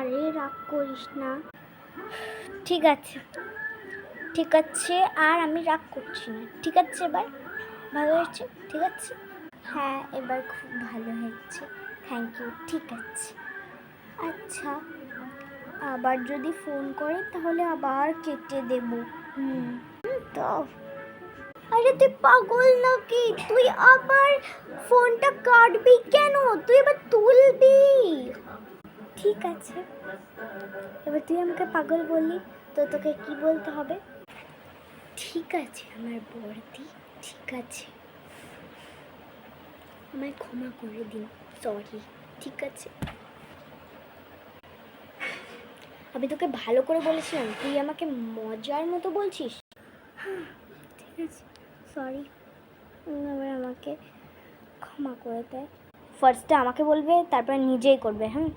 আরে রাগ করিস না। ঠিক আছে ঠিক আছে, আর আমি রাগ করছি না। ঠিক আছে, এবার ভালো হয়েছে? ঠিক আছে, হ্যাঁ এবার খুব ভালো হয়েছে, থ্যাংক ইউ। ঠিক আছে, আচ্ছা আবার যদি ফোন করে তাহলে আবার কেটে দেব। তো আরে তুই পাগল নাকি? তুই আবার ফোনটা কাটবি কেন? তুই এবার তুলবি। ঠিক আছে, এবার তুই আমাকে পাগল বললি, তো তোকে কি বলতে হবে? ঠিক আছে আমার বড়দি, ঠিক আছে, আমায় ক্ষমা করে দিন, সরি। ঠিক আছে, আমি তোকে ভালো করে বলেছিলাম, তুই আমাকে মজার মতো বলছিস। ঠিক আছে, সরি, এবার আমাকে ক্ষমা করে দেয়। ফার্স্টে আমাকে বলবে, তারপর নিজেই করবে। হ্যাঁ।